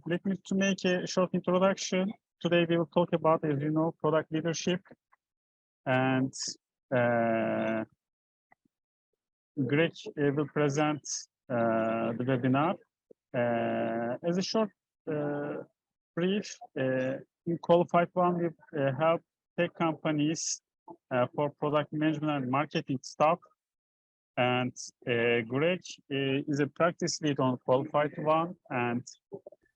let me to make a short introduction. Today we will talk about, as you know, product leadership. And Greg will present the webinar. As a short brief, in Qualified One, we help tech companies for product management and marketing stuff. And Greg is a practice lead on Qualified One, and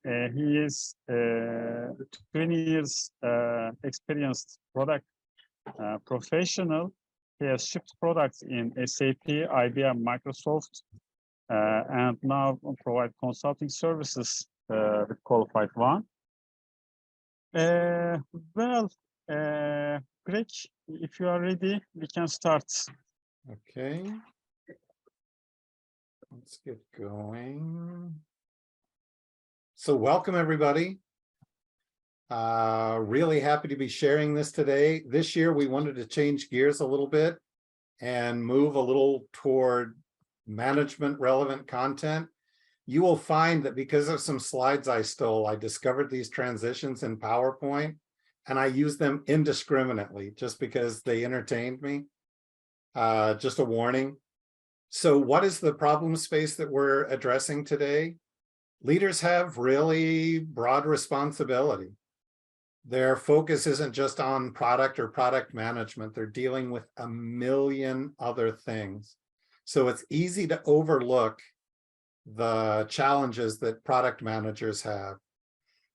he is 20 years experienced product professional. He has shipped products in SAP, IBM, Microsoft, and now provide consulting services with Qualified One. Greg, if you are ready, we can start. Okay. Let's get going. So welcome, everybody. Really happy to be sharing this today. This year, we wanted to change gears a little bit and move a little toward management relevant content. You will find that because of some slides I stole, I discovered these transitions in PowerPoint, and I use them indiscriminately just because they entertained me. Just a warning. So what is the problem space that we're addressing today? Leaders have really broad responsibility. Their focus isn't just on product or product management. They're dealing with a million other things. So it's easy to overlook the challenges that product managers have.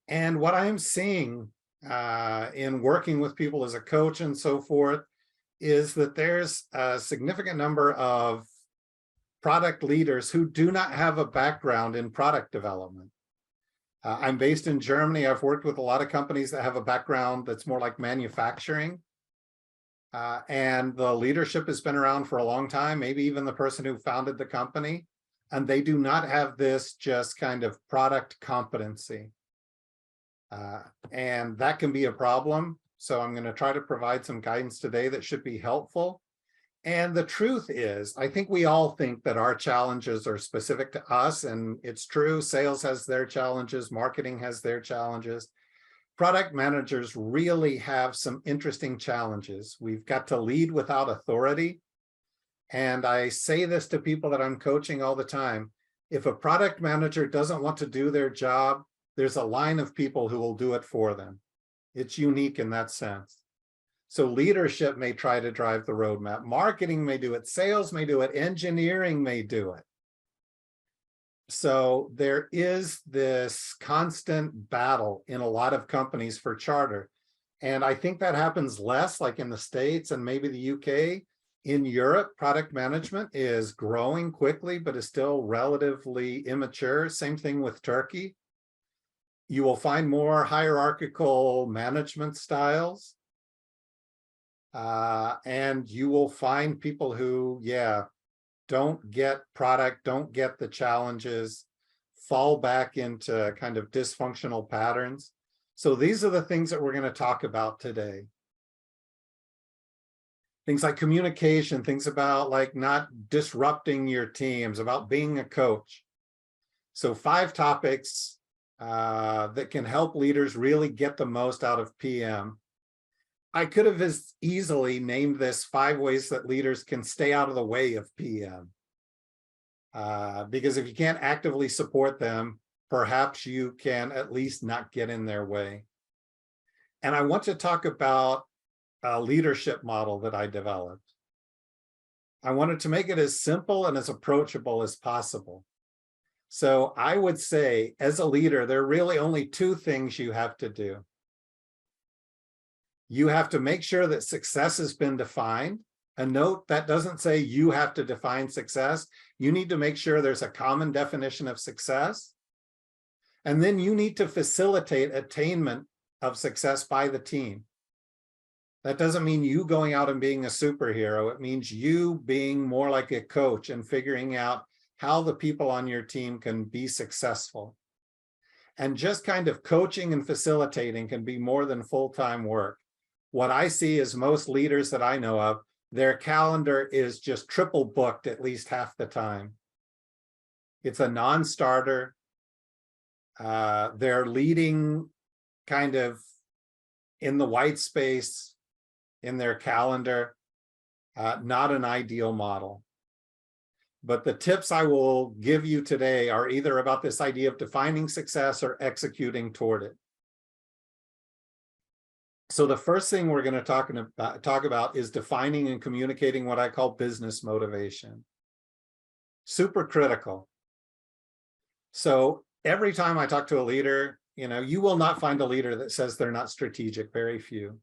And what I'm seeing in working with people as a coach and so forth is that there's a significant number of product leaders who do not have a background in product development. I'm based in Germany. I've worked with a lot of companies that have a background that's more like manufacturing. And the leadership has been around for a long time, maybe even the person who founded the company. And they do not have this just kind of product competency. And that can be a problem. So I'm going to try to provide some guidance today that should be helpful. And the truth is, I think we all think that our challenges are specific to us, and it's true. Sales has their challenges, marketing has their challenges. Product managers really have some interesting challenges. We've got to lead without authority. And I say this to people that I'm coaching all the time. If a product manager doesn't want to do their job, there's a line of people who will do it for them. It's unique in that sense. So leadership may try to drive the roadmap. Marketing may do it. Sales may do it. Engineering may do it. So there is this constant battle in a lot of companies for charter. And I think that happens less like in the States and maybe the UK. In Europe, product management is growing quickly, but is still relatively immature. Same thing with Turkey. You will find more hierarchical management styles. And you will find people who, don't get product, don't get the challenges, fall back into kind of dysfunctional patterns. So these are the things that we're going to talk about today. Things like communication, things about like not disrupting your teams, about being a coach. So 5 topics that can help leaders really get the most out of PM. I could have as easily named this 5 ways that leaders can stay out of the way of PM. Because if you can't actively support them, perhaps you can at least not get in their way. And I want to talk about a leadership model that I developed. I wanted to make it as simple and as approachable as possible. So I would say, as a leader, there are really only 2 things you have to do. You have to make sure that success has been defined. A note that doesn't say you have to define success. You need to make sure there's a common definition of success. And then you need to facilitate attainment of success by the team. That doesn't mean you going out and being a superhero. It means you being more like a coach and figuring out how the people on your team can be successful. And just kind of coaching and facilitating can be more than full-time work. What I see is most leaders that I know of, their calendar is just triple booked at least half the time. It's a non-starter. They're leading kind of in the white space in their calendar, not an ideal model. But the tips I will give you today are either about this idea of defining success or executing toward it. So the first thing we're going to talk about is defining and communicating what I call business motivation. Super critical. So every time I talk to a leader, you will not find a leader that says they're not strategic, very few.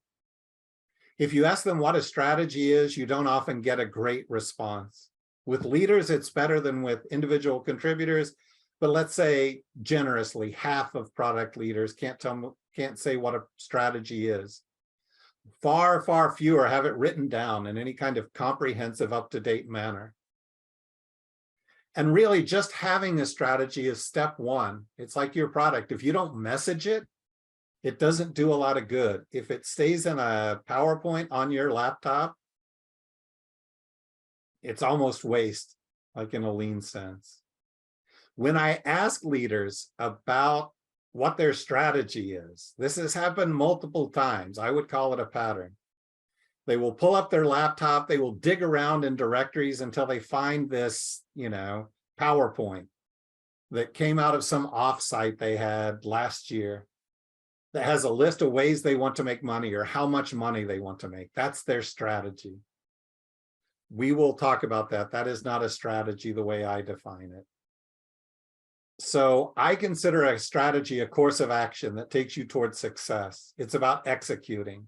If you ask them what a strategy is, you don't often get a great response. With leaders, it's better than with individual contributors, but let's say generously, half of product leaders can't say what a strategy is. Far, far fewer have it written down in any kind of comprehensive, up-to-date manner. And really, just having a strategy is step one. It's like your product. If you don't message it, it doesn't do a lot of good. If it stays in a PowerPoint on your laptop, it's almost waste, like in a lean sense. When I ask leaders about what their strategy is, this has happened multiple times. I would call it a pattern. They will pull up their laptop, they will dig around in directories until they find this, PowerPoint that came out of some offsite they had last year that has a list of ways they want to make money or how much money they want to make. That's their strategy. We will talk about that. That is not a strategy the way I define it. So I consider a strategy a course of action that takes you towards success. It's about executing.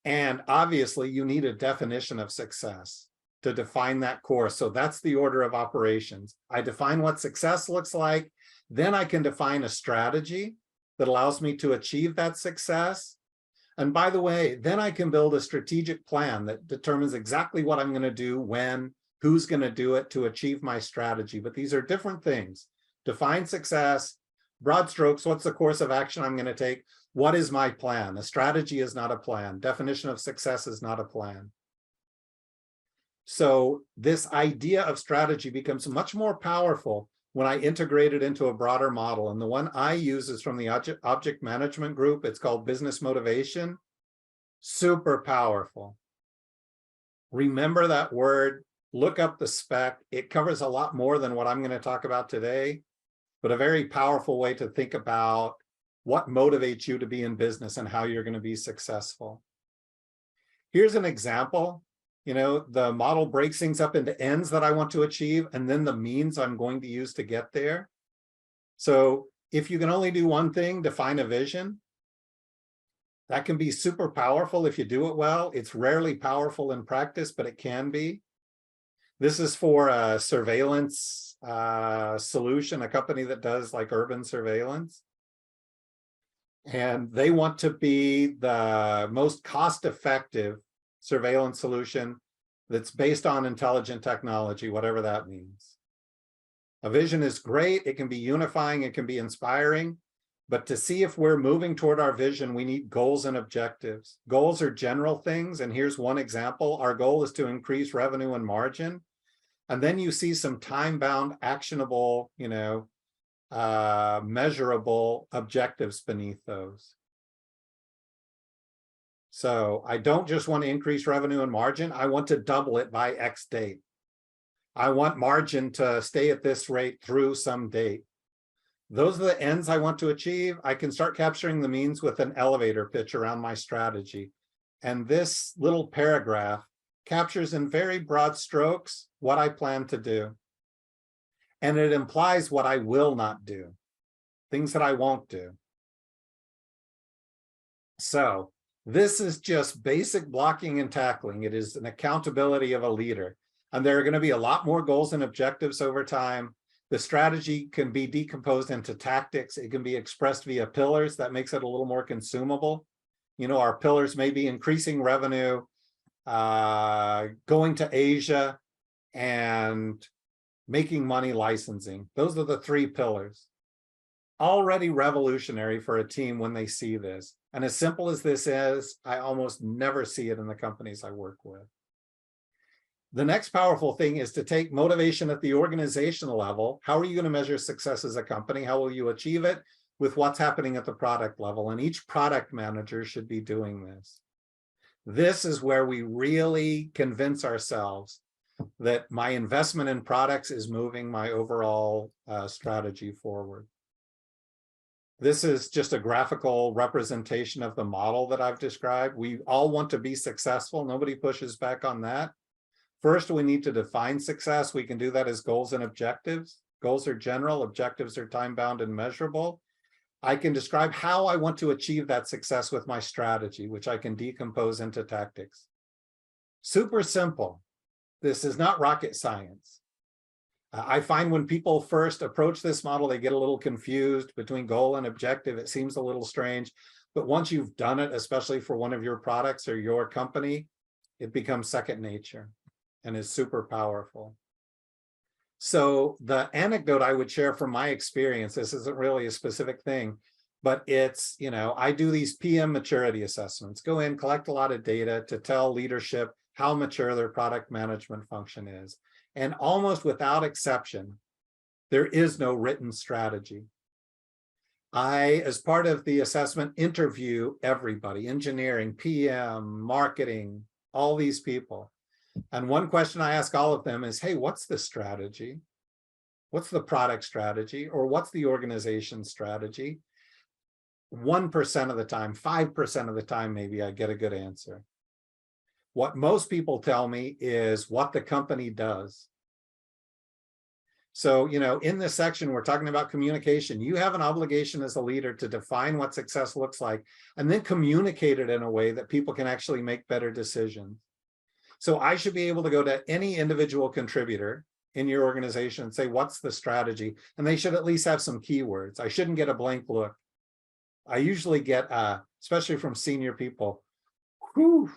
And obviously, you need a definition of success to define that course. So that's the order of operations. I define what success looks like. Then I can define a strategy that allows me to achieve that success. And by the way, then I can build a strategic plan that determines exactly what I'm going to do, when, who's going to do it to achieve my strategy. But these are different things. Define success, broad strokes, what's the course of action I'm going to take? What is my plan? A strategy is not a plan. Definition of success is not a plan. So this idea of strategy becomes much more powerful when I integrate it into a broader model. And the one I use is from the object management group. It's called business motivation. Super powerful. Remember that word, look up the spec. It covers a lot more than what I'm going to talk about today, but a very powerful way to think about what motivates you to be in business and how you're going to be successful. Here's an example. The model breaks things up into ends that I want to achieve, and then the means I'm going to use to get there. So if you can only do one thing, define a vision. That can be super powerful if you do it well. It's rarely powerful in practice, but it can be. This is for a surveillance solution, a company that does like urban surveillance. And they want to be the most cost-effective surveillance solution that's based on intelligent technology, whatever that means. A vision is great. It can be unifying. It can be inspiring. But to see if we're moving toward our vision, we need goals and objectives. Goals are general things. And here's one example. Our goal is to increase revenue and margin. And then you see some time-bound, actionable, measurable objectives beneath those. So I don't just want to increase revenue and margin. I want to double it by X date. I want margin to stay at this rate through some date. Those are the ends I want to achieve. I can start capturing the means with an elevator pitch around my strategy. And this little paragraph captures in very broad strokes what I plan to do. And it implies what I will not do, things that I won't do. So this is just basic blocking and tackling. It is an accountability of a leader. And there are going to be a lot more goals and objectives over time. The strategy can be decomposed into tactics. It can be expressed via pillars. That makes it a little more consumable. Our pillars may be increasing revenue, going to Asia, and making money licensing. Those are the three pillars. Already revolutionary for a team when they see this. And as simple as this is, I almost never see it in the companies I work with. The next powerful thing is to take motivation at the organizational level. How are you going to measure success as a company? How will you achieve it? with what's happening at the product level, and each product manager should be doing this. This is where we really convince ourselves that my investment in products is moving my overall strategy forward. This is just a graphical representation of the model that I've described. We all want to be successful. Nobody pushes back on that. First, we need to define success. We can do that as goals and objectives. Goals are general, objectives are time-bound and measurable. I can describe how I want to achieve that success with my strategy, which I can decompose into tactics. Super simple. This is not rocket science. I find when people first approach this model, they get a little confused between goal and objective. It seems a little strange, but once you've done it, especially for one of your products or your company, it becomes second nature and is super powerful. So the anecdote I would share from my experience, this isn't really a specific thing, but it's, I do these PM maturity assessments, go in, collect a lot of data to tell leadership how mature their product management function is. And almost without exception, there is no written strategy. I, as part of the assessment, interview everybody, engineering, PM, marketing, all these people. And one question I ask all of them is, hey, what's the strategy? What's the product strategy? Or what's the organization strategy? 1% of the time, 5% of the time, maybe I get a good answer. What most people tell me is what the company does. So, in this section, we're talking about communication. You have an obligation as a leader to define what success looks like and then communicate it in a way that people can actually make better decisions. So I should be able to go to any individual contributor in your organization and say, what's the strategy? And they should at least have some keywords. I shouldn't get a blank look. I usually get, especially from senior people, whew,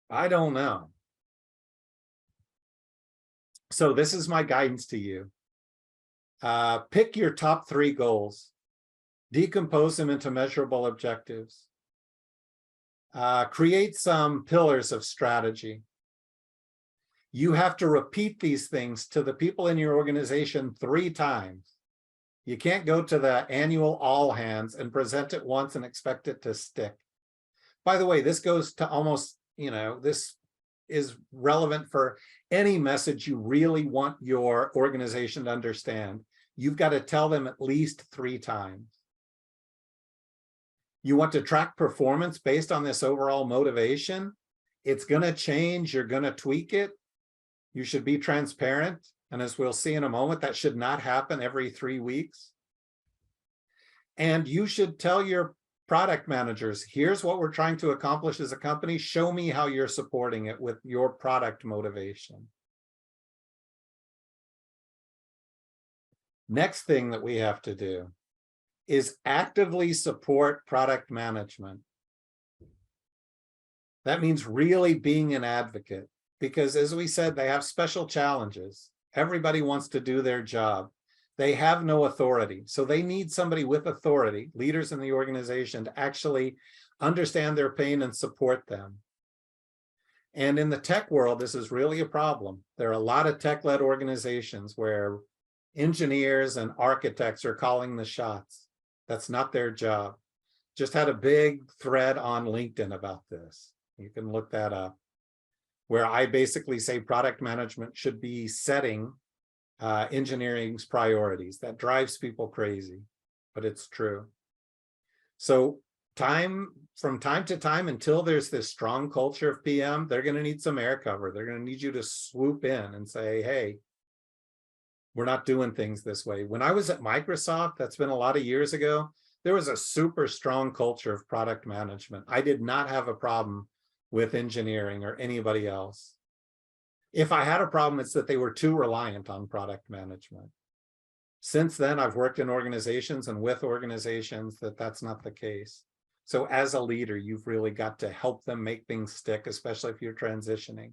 I don't know. So this is my guidance to you. Pick your top 3 goals, decompose them into measurable objectives, create some pillars of strategy. You have to repeat these things to the people in your organization 3 times. You can't go to the annual all hands and present it once and expect it to stick. By the way, this goes to almost, this is relevant for any message you really want your organization to understand. You've got to tell them at least 3 times. You want to track performance based on this overall motivation. It's going to change. You're going to tweak it. You should be transparent. And as we'll see in a moment, that should not happen every 3 weeks. And you should tell your product managers, here's what we're trying to accomplish as a company. Show me how you're supporting it with your product motivation. Next thing that we have to do is actively support product management. That means really being an advocate, because as we said, they have special challenges. Everybody wants to do their job. They have no authority. So they need somebody with authority, leaders in the organization, to actually understand their pain and support them. And in the tech world, this is really a problem. There are a lot of tech-led organizations where engineers and architects are calling the shots. That's not their job. Just had a big thread on LinkedIn about this. You can look that up, where I basically say product management should be setting engineering's priorities. That drives people crazy, but it's true. So from time to time, until there's this strong culture of PM, they're going to need some air cover. They're going to need you to swoop in and say, hey, we're not doing things this way. When I was at Microsoft, that's been a lot of years ago, there was a super strong culture of product management. I did not have a problem with engineering or anybody else. If I had a problem, it's that they were too reliant on product management. Since then, I've worked in organizations and with organizations that's not the case. So as a leader, you've really got to help them make things stick, especially if you're transitioning.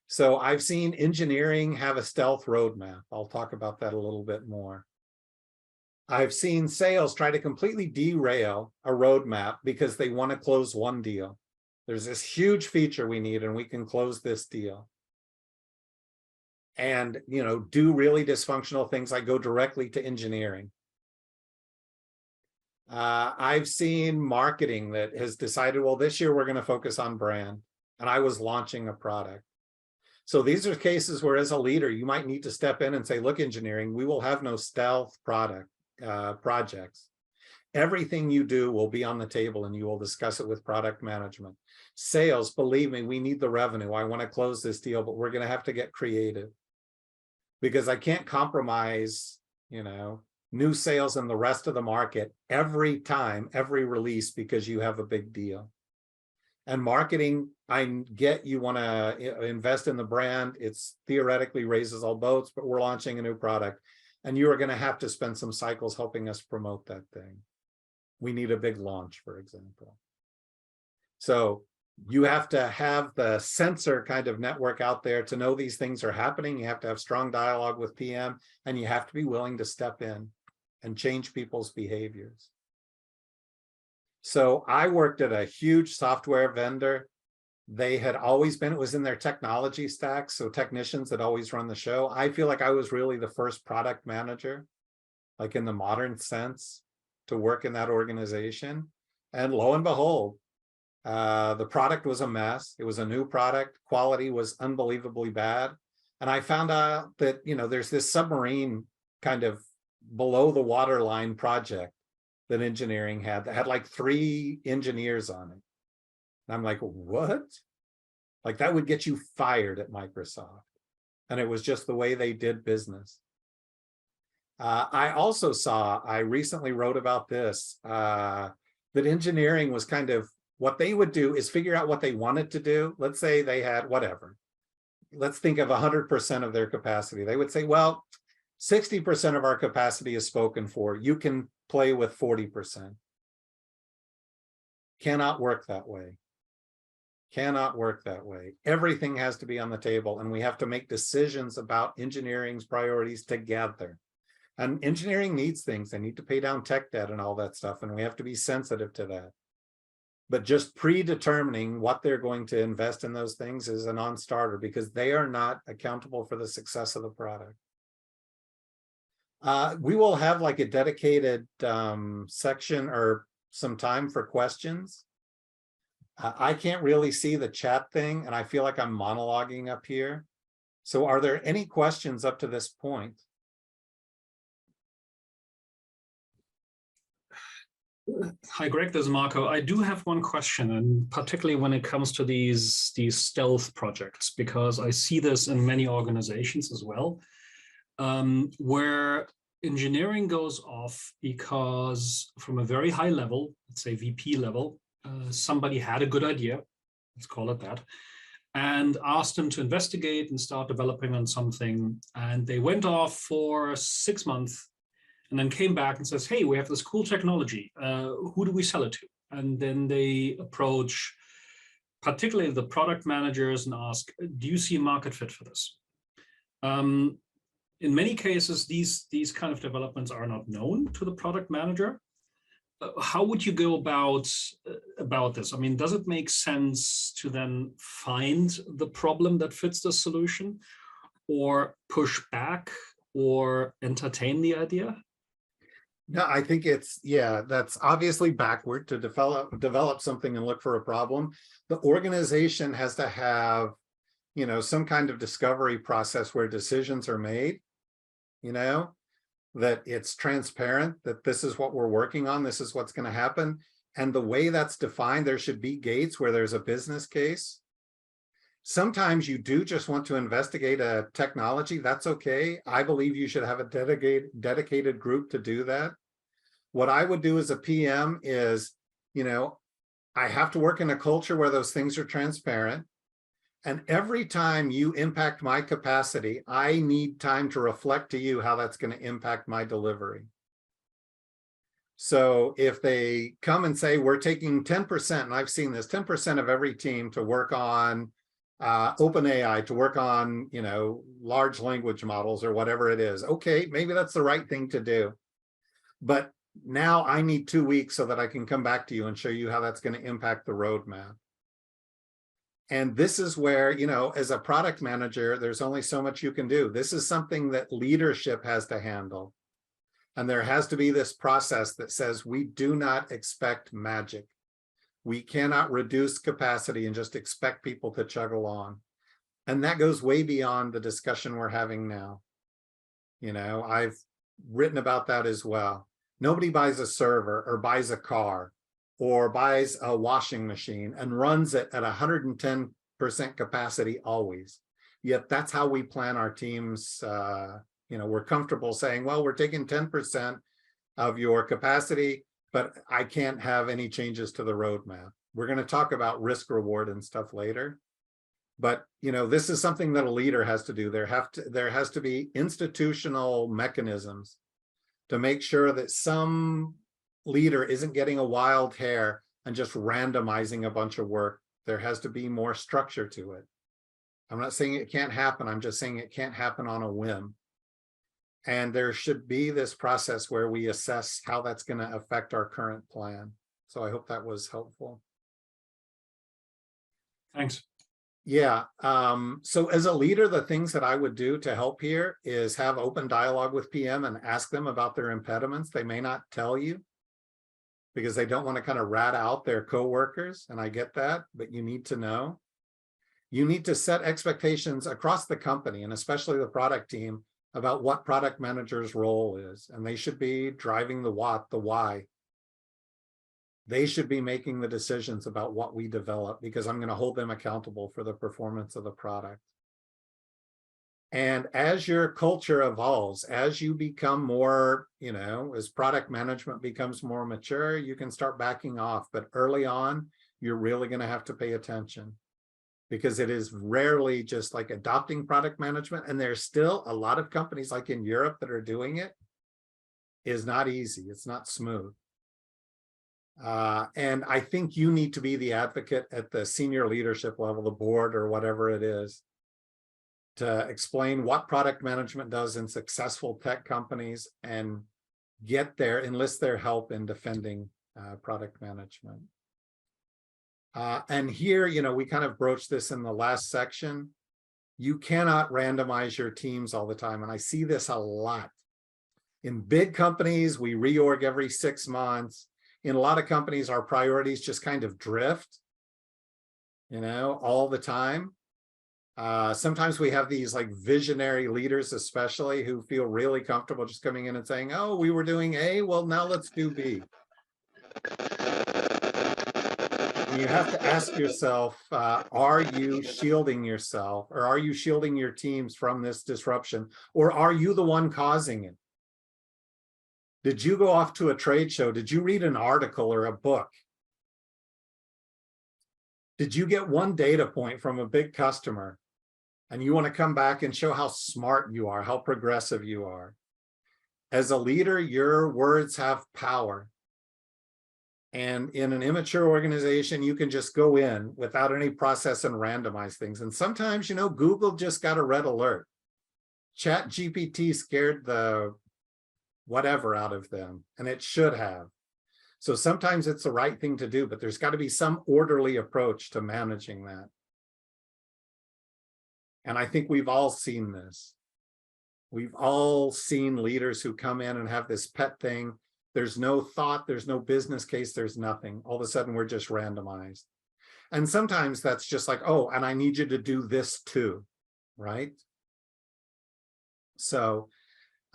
So I've seen engineering have a stealth roadmap. I'll talk about that a little bit more. I've seen sales try to completely derail a roadmap because they want to close one deal. There's this huge feature we need, and we can close this deal. And, do really dysfunctional things like go directly to engineering. I've seen marketing that has decided, well, this year we're going to focus on brand, and I was launching a product. So these are cases where, as a leader, you might need to step in and say, look, engineering, we will have no stealth projects. Everything you do will be on the table, and you will discuss it with product management. Sales, believe me, we need the revenue. I want to close this deal, but we're going to have to get creative, because I can't compromise, new sales and the rest of the market every time, every release, because you have a big deal. And marketing, I get you want to invest in the brand. It's theoretically raises all boats, but we're launching a new product, and you are going to have to spend some cycles helping us promote that thing. We need a big launch, for example. So you have to have the sensor kind of network out there to know these things are happening. You have to have strong dialogue with PM, and you have to be willing to step in and change people's behaviors. So I worked at a huge software vendor. They had always been, it was in their technology stack, so technicians had always run the show. I feel like I was really the first product manager, like in the modern sense, to work in that organization. And lo and behold, the product was a mess. It was a new product. Quality was unbelievably bad. And I found out that, there's this submarine kind of below the waterline project that engineering had that had like 3 engineers on it. And I'm like, what? Like, that would get you fired at Microsoft. And it was just the way they did business. I recently wrote about this, that engineering was kind of, what they would do is figure out what they wanted to do. Let's say they had whatever. Let's think of 100% of their capacity. They would say, well, 60% of our capacity is spoken for. You can play with 40%. Cannot work that way. Cannot work that way. Everything has to be on the table, and we have to make decisions about engineering's priorities together. And engineering needs things. They need to pay down tech debt and all that stuff, and we have to be sensitive to that. But just predetermining what they're going to invest in those things is a non-starter, because they are not accountable for the success of the product. We will have like a dedicated section or some time for questions. I can't really see the chat thing, and I feel like I'm monologuing up here. So are there any questions up to this point? Hi, Greg, this is Marco. I do have one question, and particularly when it comes to these stealth projects, because I see this in many organizations as well, where engineering goes off because from a very high level, let's say VP level, somebody had a good idea, let's call it that, and asked them to investigate and start developing on something. And they went off for 6 months and then came back and says, hey, we have this cool technology. Who do we sell it to? And then they approach particularly the product managers and ask, do you see a market fit for this? In many cases, these kind of developments are not known to the product manager. How would you go about this? I mean, does it make sense to then find the problem that fits the solution, or push back, or entertain the idea? No, I think that's obviously backward to develop something and look for a problem. The organization has to have, some kind of discovery process where decisions are made, that it's transparent, that this is what we're working on, this is what's going to happen. And the way that's defined, there should be gates where there's a business case. Sometimes you do just want to investigate a technology. That's okay. I believe you should have a dedicated group to do that. What I would do as a PM is, I have to work in a culture where those things are transparent. And every time you impact my capacity, I need time to reflect to you how that's going to impact my delivery. So if they come and say, we're taking 10%, and I've seen this, 10% of every team to work on OpenAI, to work on, large language models or whatever it is. Okay, maybe that's the right thing to do. But now I need 2 weeks so that I can come back to you and show you how that's going to impact the roadmap. And this is where, as a product manager, there's only so much you can do. This is something that leadership has to handle. And there has to be this process that says we do not expect magic. We cannot reduce capacity and just expect people to chug along. And that goes way beyond the discussion we're having now. You know, I've written about that as well. Nobody buys a server or buys a car or buys a washing machine and runs it at 110% capacity always. Yet that's how we plan our teams. You know, we're comfortable saying, well, we're taking 10% of your capacity, but I can't have any changes to the roadmap. We're going to talk about risk reward and stuff later. But, you know, this is something that a leader has to do. There has to be institutional mechanisms to make sure that some leader isn't getting a wild hair and just randomizing a bunch of work. There has to be more structure to it. I'm not saying it can't happen. I'm just saying it can't happen on a whim. And there should be this process where we assess how that's going to affect our current plan. So I hope that was helpful. Thanks. Yeah. So as a leader, the things that I would do to help here is have open dialogue with PM and ask them about their impediments. They may not tell you because they don't want to kind of rat out their coworkers. And I get that, but you need to know. You need to set expectations across the company and especially the product team about what product manager's role is. And they should be driving the what, the why. They should be making the decisions about what we develop because I'm going to hold them accountable for the performance of the product. And as your culture evolves, as you become more, you know, as product management becomes more mature, you can start backing off. But early on, you're really going to have to pay attention because it is rarely just like adopting product management. And there's still a lot of companies like in Europe that are doing it. Is not easy. It's not smooth. And I think you need to be the advocate at the senior leadership level, the board or whatever it is, to explain what product management does in successful tech companies and enlist their help in defending product management. And here, you know, we kind of broached this in the last section. You cannot randomize your teams all the time. And I see this a lot. In big companies, we reorg every 6 months. In a lot of companies, our priorities just kind of drift, you know, all the time. Sometimes we have these like visionary leaders, especially who feel really comfortable just coming in and saying, oh, we were doing A, well, now let's do B. And you have to ask yourself, are you shielding yourself or are you shielding your teams from this disruption? Or are you the one causing it? Did you go off to a trade show? Did you read an article or a book? Did you get one data point from a big customer and you want to come back and show how smart you are, how progressive you are? As a leader, your words have power. And in an immature organization, you can just go in without any process and randomize things. And sometimes, you know, Google just got a red alert. ChatGPT scared the whatever out of them, and it should have. So sometimes it's the right thing to do, but there's got to be some orderly approach to managing that. And I think we've all seen this. We've all seen leaders who come in and have this pet thing. There's no thought, there's no business case, there's nothing. All of a sudden, we're just randomized. And sometimes that's just like, oh, and I need you to do this too, right? So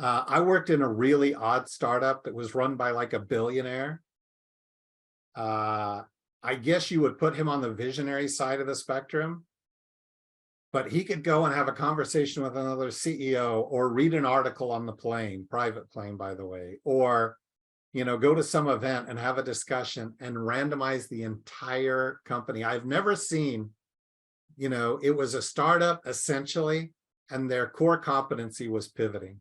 I worked in a really odd startup that was run by like a billionaire. I guess you would put him on the visionary side of the spectrum, but he could go and have a conversation with another CEO or read an article on the plane, private plane, by the way, or, you know, go to some event and have a discussion and randomize the entire company. I've never seen, you know, it was a startup essentially, and their core competency was pivoting.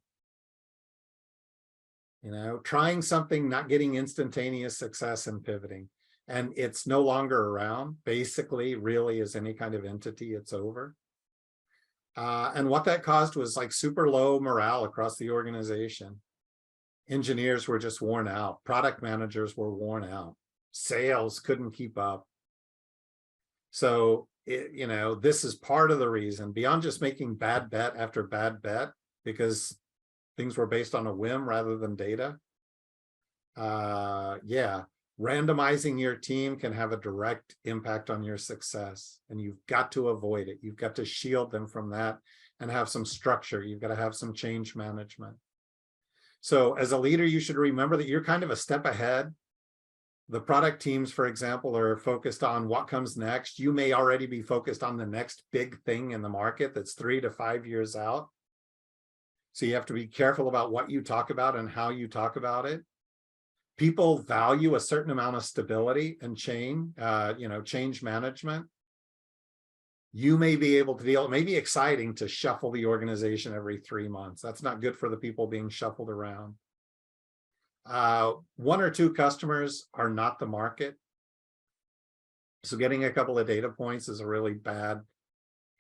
You know, trying something, not getting instantaneous success and pivoting. And it's no longer around. Basically, really, as any kind of entity, it's over. And what that caused was like super low morale across the organization. Engineers were just worn out. Product managers were worn out. Sales couldn't keep up. So, you know, this is part of the reason, beyond just making bad bet after bad bet, because Things were based on a whim rather than data. Yeah, randomizing your team can have a direct impact on your success, and you've got to avoid it. You've got to shield them from that and have some structure. You've got to have some change management. So as a leader, you should remember that you're kind of a step ahead. The product teams, for example, are focused on what comes next. You may already be focused on the next big thing in the market that's 3 to 5 years out. So you have to be careful about what you talk about and how you talk about it. People value a certain amount of stability and change management. You may be able to deal, it may be exciting to shuffle the organization every 3 months. That's not good for the people being shuffled around. 1 or 2 customers are not the market. So getting a couple of data points is a really bad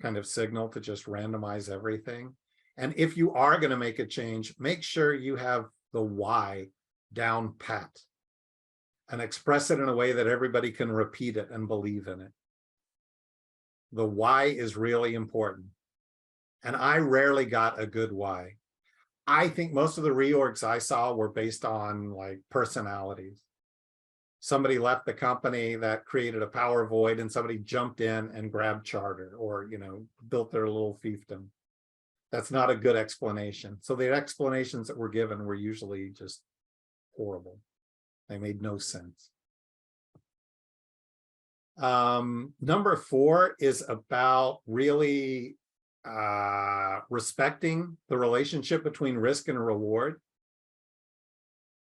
kind of signal to just randomize everything. And if you are going to make a change, make sure you have the why down pat and express it in a way that everybody can repeat it and believe in it. The why is really important. And I rarely got a good why. I think most of the reorgs I saw were based on like personalities. Somebody left the company that created a power void and somebody jumped in and grabbed charter or, built their little fiefdom. That's not a good explanation. So the explanations that were given were usually just horrible. They made no sense. Number 4 is about really respecting the relationship between risk and reward.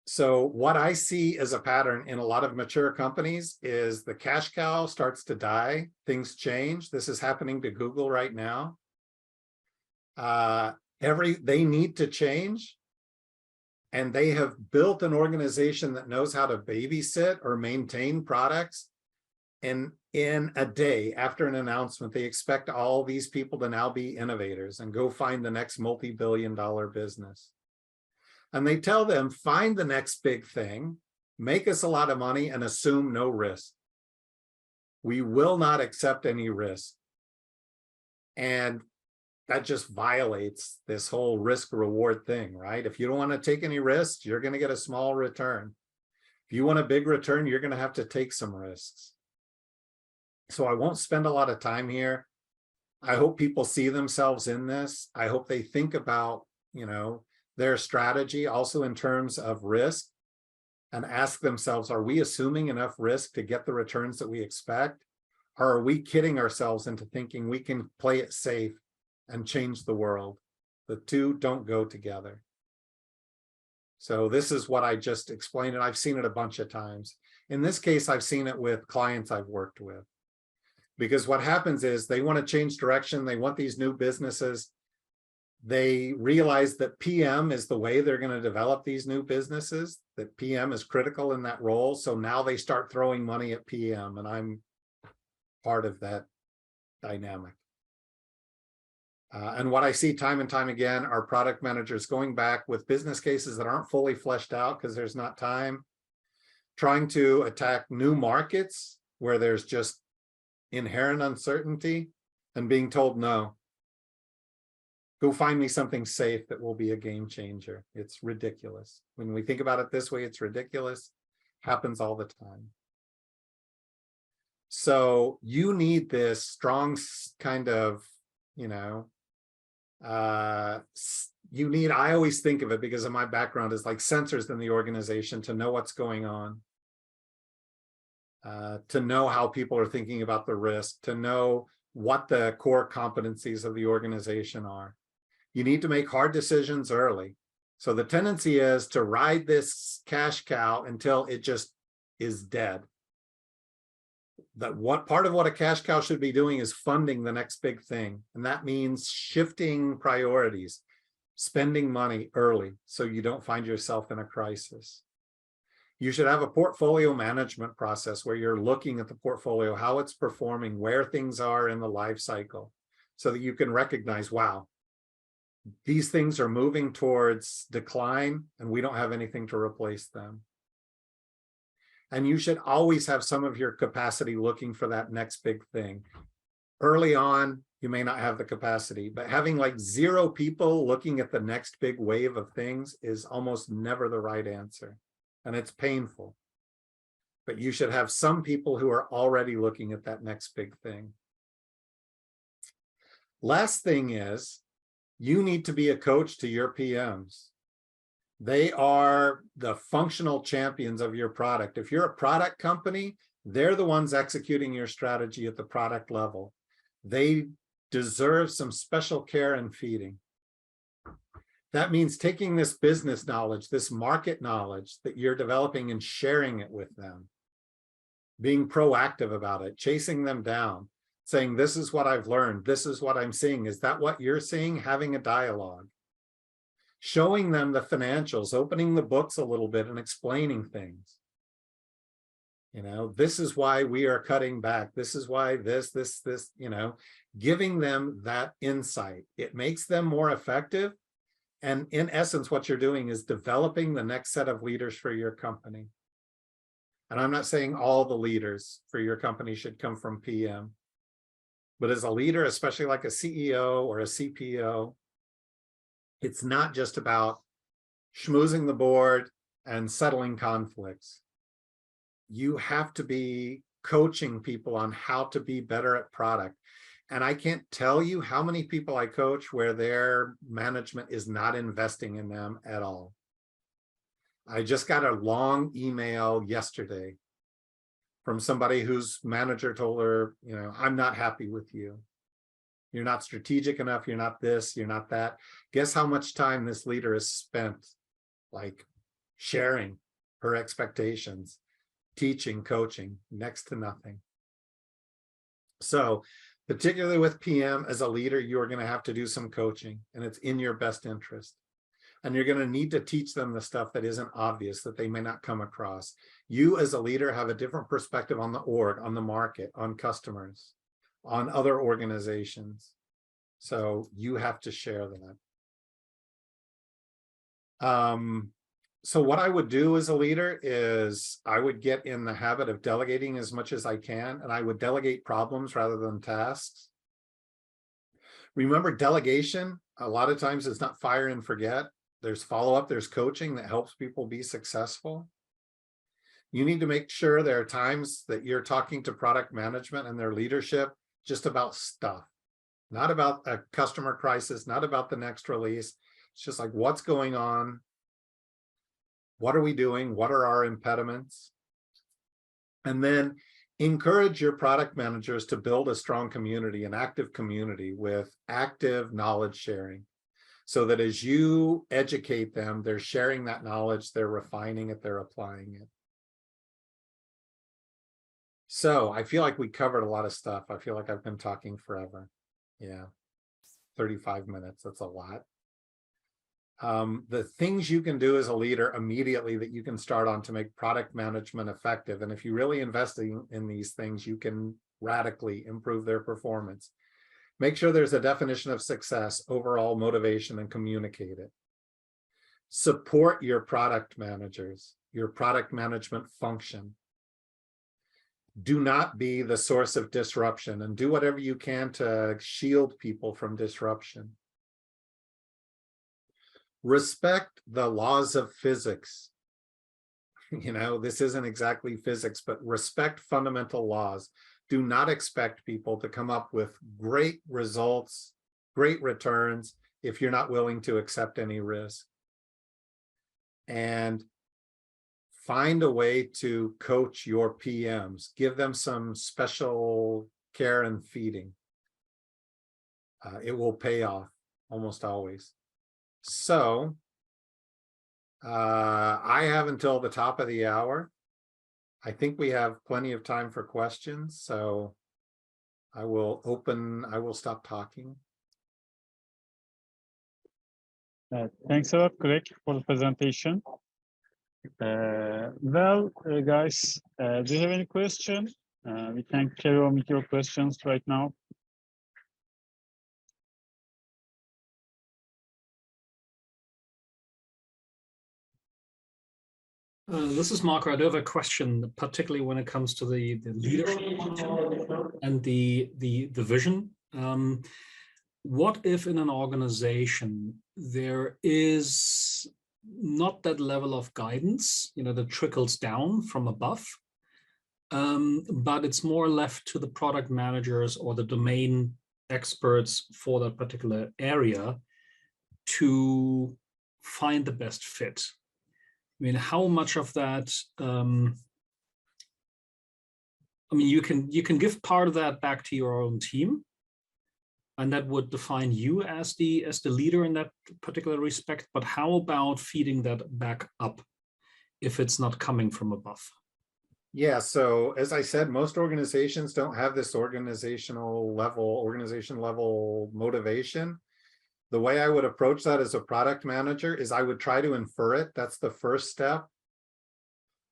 So what I see as a pattern in a lot of mature companies is the cash cow starts to die, things change. This is happening to Google right now. They need to change, and they have built an organization that knows how to babysit or maintain products. And in a day after an announcement, they expect all these people to now be innovators and go find the next multi-billion-dollar business. And they tell them, find the next big thing, make us a lot of money, and assume no risk. We will not accept any risk. And that just violates this whole risk reward thing, right? If you don't want to take any risks, you're going to get a small return. If you want a big return, you're going to have to take some risks. So I won't spend a lot of time here. I hope people see themselves in this. I hope they think about, their strategy also in terms of risk and ask themselves, are we assuming enough risk to get the returns that we expect? Or are we kidding ourselves into thinking we can play it safe and change the world? The two don't go together. So this is what I just explained, and I've seen it a bunch of times. In this case, I've seen it with clients I've worked with. Because what happens is they want to change direction. They want these new businesses. They realize that PM is the way they're going to develop these new businesses, that PM is critical in that role. So now they start throwing money at PM, and I'm part of that dynamic. And what I see time and time again are product managers going back with business cases that aren't fully fleshed out because there's not time, trying to attack new markets where there's just inherent uncertainty and being told, no, go find me something safe that will be a game changer. It's ridiculous. When we think about it this way, it's ridiculous. Happens all the time. So you need this strong kind of, I always think of it because of my background is like sensors in the organization to know what's going on. To know how people are thinking about the risk, to know what the core competencies of the organization are. You need to make hard decisions early. So the tendency is to ride this cash cow until it just is dead. Part of what a cash cow should be doing is funding the next big thing. And that means shifting priorities, spending money early so you don't find yourself in a crisis. You should have a portfolio management process where you're looking at the portfolio, how it's performing, where things are in the life cycle, so that you can recognize, wow, these things are moving towards decline and we don't have anything to replace them. And you should always have some of your capacity looking for that next big thing. Early on, You may not have the capacity, but having like 0 people looking at the next big wave of things is almost never the right answer. And it's painful. But you should have some people who are already looking at that next big thing. Last thing is, you need to be a coach to your PMs. They are the functional champions of your product. If you're a product company, they're the ones executing your strategy at the product level. They deserve some special care and feeding. That means taking this business knowledge, this market knowledge that you're developing and sharing it with them, being proactive about it, chasing them down, saying, this is what I've learned, this is what I'm seeing. Is that what you're seeing? Having a dialogue. Showing them the financials, opening the books a little bit and explaining things. You know, this is why we are cutting back. This is why this, you know, giving them that insight. It makes them more effective. And in essence, what you're doing is developing the next set of leaders for your company. And I'm not saying all the leaders for your company should come from PM. But as a leader, especially like a CEO or a CPO, it's not just about schmoozing the board and settling conflicts. You have to be coaching people on how to be better at product. And I can't tell you how many people I coach where their management is not investing in them at all. I just got a long email yesterday from somebody whose manager told her, you know, I'm not happy with you. You're not strategic enough. You're not this, you're not that. Guess how much time this leader has spent like sharing her expectations, teaching, coaching, next to nothing. So particularly with PM as a leader, you are going to have to do some coaching, and it's in your best interest. And you're going to need to teach them the stuff that isn't obvious, that they may not come across. You as a leader have a different perspective on the org, on the market, on customers, on other organizations. So you have to share that. So what I would do as a leader is I would get in the habit of delegating as much as I can, and I would delegate problems rather than tasks. Remember, delegation, a lot of times it's not fire and forget. There's follow-up, there's coaching that helps people be successful. You need to make sure there are times that you're talking to product management and their leadership just about stuff, not about a customer crisis, not about the next release. It's just like, what's going on? What are we doing? What are our impediments? And then encourage your product managers to build a strong community, an active community with active knowledge sharing, so that as you educate them, they're sharing that knowledge, they're refining it, they're applying it. So I feel like we covered a lot of stuff. I feel like I've been talking forever. Yeah, 35 minutes, that's a lot. The things you can do as a leader immediately that you can start on to make product management effective. And if you really invest in these things, you can radically improve their performance. Make sure there's a definition of success, overall motivation, and communicate it. Support your product managers, your product management function. Do not be the source of disruption, and do whatever you can to shield people from disruption. Respect the laws of physics. You know, this isn't exactly physics, but respect fundamental laws. Do not expect people to come up with great results, great returns, if you're not willing to accept any risk. And find a way to coach your PMs. Give them some special care and feeding. It will pay off almost always. So I have until the top of the hour. I think we have plenty of time for questions, so I will stop talking. Thanks a lot, Greg, for the presentation. Guys, do you have any question? We can carry on with your questions right now. This is Marco. I do have a question, particularly when it comes to the leadership and the vision. What if in an organization there is not that level of guidance, that trickles down from above, but it's more left to the product managers or the domain experts for that particular area to find the best fit? I mean, how much of that? I mean, you can give part of that back to your own team, and that would define you as the leader in that particular respect. But how about feeding that back up if it's not coming from above? Yeah, so as I said, most organizations don't have this organization level motivation. The way I would approach that as a product manager is I would try to infer it. That's the first step.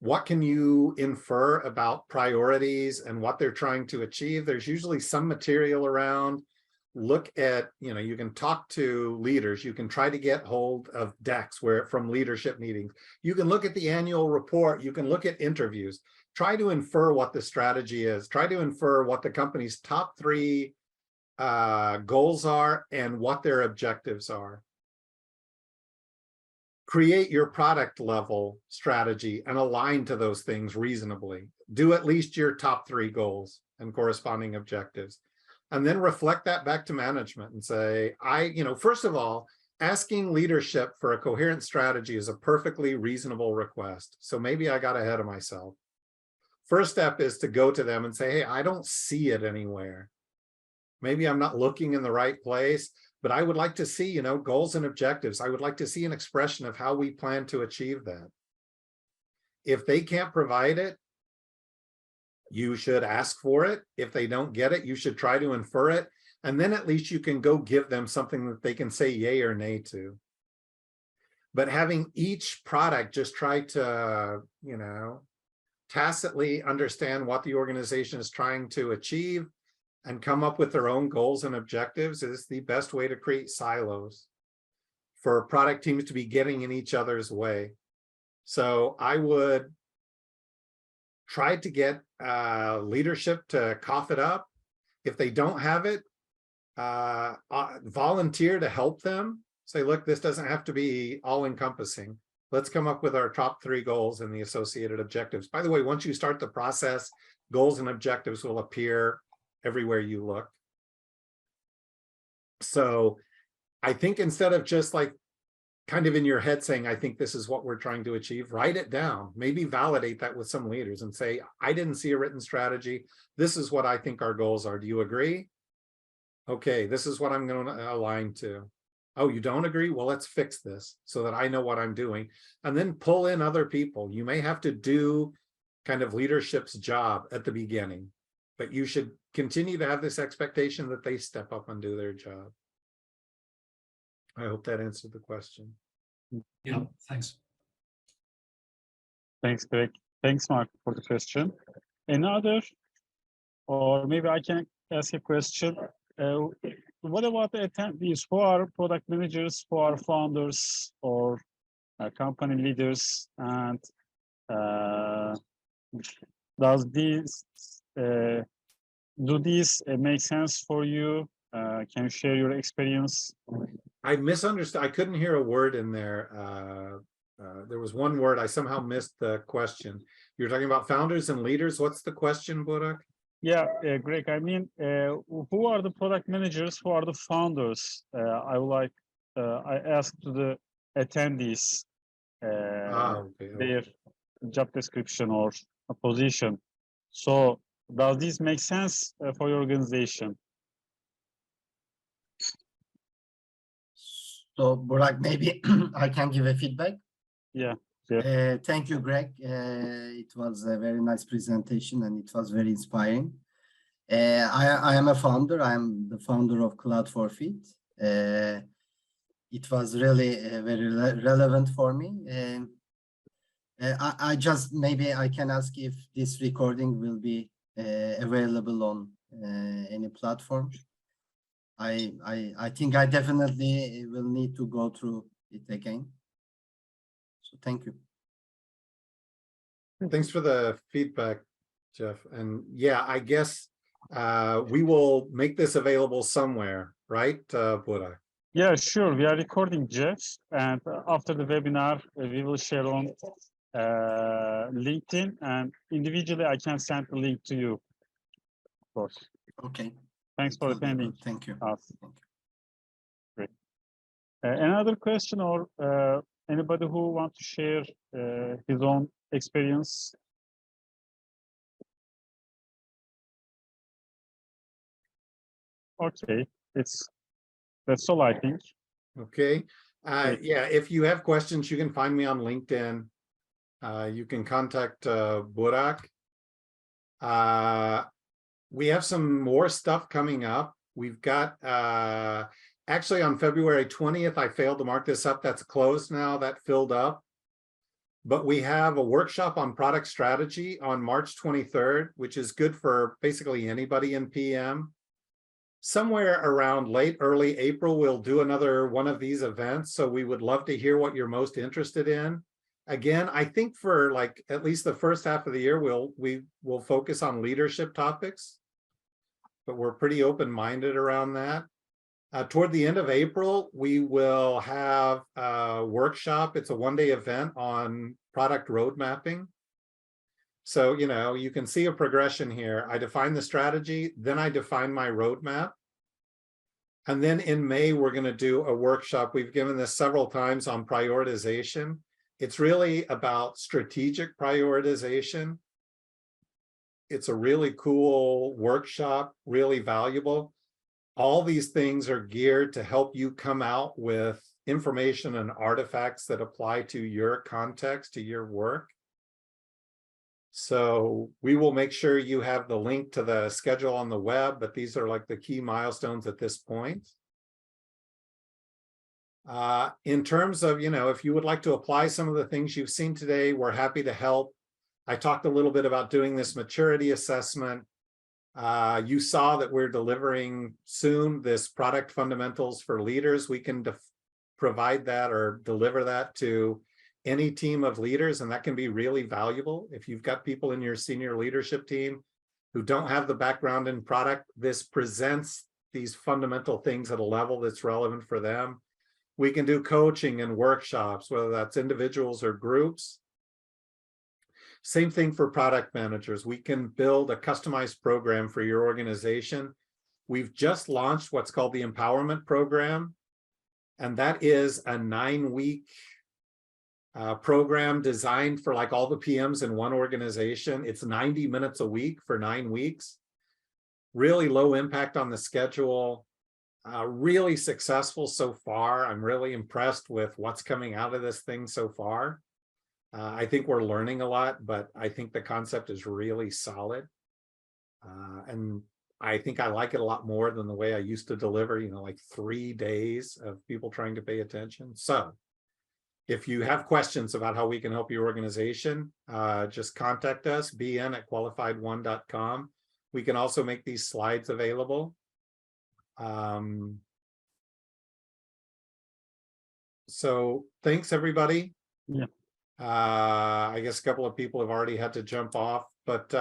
What can you infer about priorities and what they're trying to achieve? There's usually some material around. Look at, you can talk to leaders. You can try to get hold of decks from leadership meetings. You can look at the annual report. You can look at interviews. Try to infer what the strategy is. Try to infer what the company's top 3 goals are and what their objectives are. Create your product level strategy and align to those things reasonably. Do at least your top 3 goals and corresponding objectives. And then reflect that back to management and say, first of all, asking leadership for a coherent strategy is a perfectly reasonable request. So maybe I got ahead of myself. First step is to go to them and say, hey, I don't see it anywhere. Maybe I'm not looking in the right place, but I would like to see, goals and objectives. I would like to see an expression of how we plan to achieve that. If they can't provide it, you should ask for it. If they don't get it, you should try to infer it. And then at least you can go give them something that they can say yay or nay to. But having each product just try to, tacitly understand what the organization is trying to achieve and come up with their own goals and objectives is the best way to create silos for product teams to be getting in each other's way. So I would try to get leadership to cough it up. If they don't have it, volunteer to help them. Say, look, this doesn't have to be all-encompassing. Let's come up with our top 3 goals and the associated objectives. By the way, once you start the process, goals and objectives will appear everywhere you look. So I think instead of just kind of in your head saying, I think this is what we're trying to achieve, write it down, maybe validate that with some leaders and say, I didn't see a written strategy. This is what I think our goals are. Do you agree? Okay, this is what I'm going to align to. Oh, you don't agree? Well, let's fix this so that I know what I'm doing. And then pull in other people. You may have to do kind of leadership's job at the beginning, but you should continue to have this expectation that they step up and do their job. I hope that answered the question. Yeah, thanks. Thanks, Greg. Thanks, Mark, for the question. Another, or maybe I can ask a question. What about the attendees? Who are product managers, who are founders or company leaders? And does these do these make sense for you? Can you share your experience? I misunderstood. I couldn't hear a word in there. There was one word. I somehow missed the question. You're talking about founders and leaders. What's the question, Burak? Yeah, Greg, I mean, who are the product managers? Who are the founders? I would like, I asked to the attendees Okay. their job description or a position. So does this make sense for your organization? So, Burak, maybe I can give a feedback. Yeah. Thank you, Greg. It was a very nice presentation and it was very inspiring. I am a founder. I am the founder of Cloud for Feed. It was really very relevant for me. I just, maybe I can ask if this recording will be available on any platform. I think I definitely will need to go through it again. So thank you. Thanks for the feedback, Jeff. And yeah, I guess We will make this available somewhere, right, Burak? Yeah, sure. We are recording, Jeff, and after the webinar, we will share on LinkedIn, and individually, I can send the link to you, of course. Okay. Thanks It for will be attending good. Thank you. us. Thank you. Great. Another question, or anybody who want to share his own experience? Okay, that's all, I think. Okay. Great. Yeah, if you have questions, you can find me on LinkedIn. You can contact Burak. We have some more stuff coming up. We've got actually on February 20th, I failed to mark this up. That's closed now. That filled up. But we have a workshop on product strategy on March 23rd, which is good for basically anybody in PM. Somewhere around early April, we'll do another one of these events. So we would love to hear what you're most interested in. Again, I think for like at least the first half of the year, we will focus on leadership topics, but we're pretty open-minded around that. Toward the end of April, we will have a workshop. It's a one-day event on product road mapping. So, you know, you can see a progression here. I define the strategy, then I define my roadmap. And then in May, we're going to do a workshop. We've given this several times on prioritization. It's really about strategic prioritization. It's a really cool workshop, really valuable. All these things are geared to help you come out with information and artifacts that apply to your context, to your work. So we will make sure you have the link to the schedule on the web, but these are like the key milestones at this point. In terms of, you know, if you would like to apply some of the things you've seen today, we're happy to help. I talked a little bit about doing this maturity assessment. You saw that we're delivering soon this product fundamentals for leaders. We can provide that or deliver that to any team of leaders, and that can be really valuable. If you've got people in your senior leadership team who don't have the background in product, this presents these fundamental things at a level that's relevant for them. We can do coaching and workshops, whether that's individuals or groups. Same thing for product managers. We can build a customized program for your organization. We've just launched what's called the Empowerment Program, and that is a 9-week program designed for like all the PMs in one organization. It's 90 minutes a week for 9 weeks. Really low impact on the schedule. Really successful so far. I'm really impressed with what's coming out of this thing so far. I think we're learning a lot, but I think the concept is really solid. And I think I like it a lot more than the way I used to deliver, you know, like 3 days of people trying to pay attention. So if you have questions about how we can help your organization, just contact us, bn@qualifiedone.com. We can also make these slides available. So thanks, everybody. Yeah. I guess a couple of people have already had to jump off, but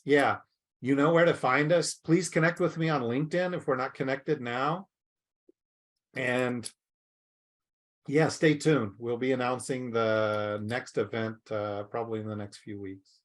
yeah, you know where to find us. Please connect with me on LinkedIn if we're not connected now. And yeah, stay tuned. We'll be announcing the next event probably in the next few weeks.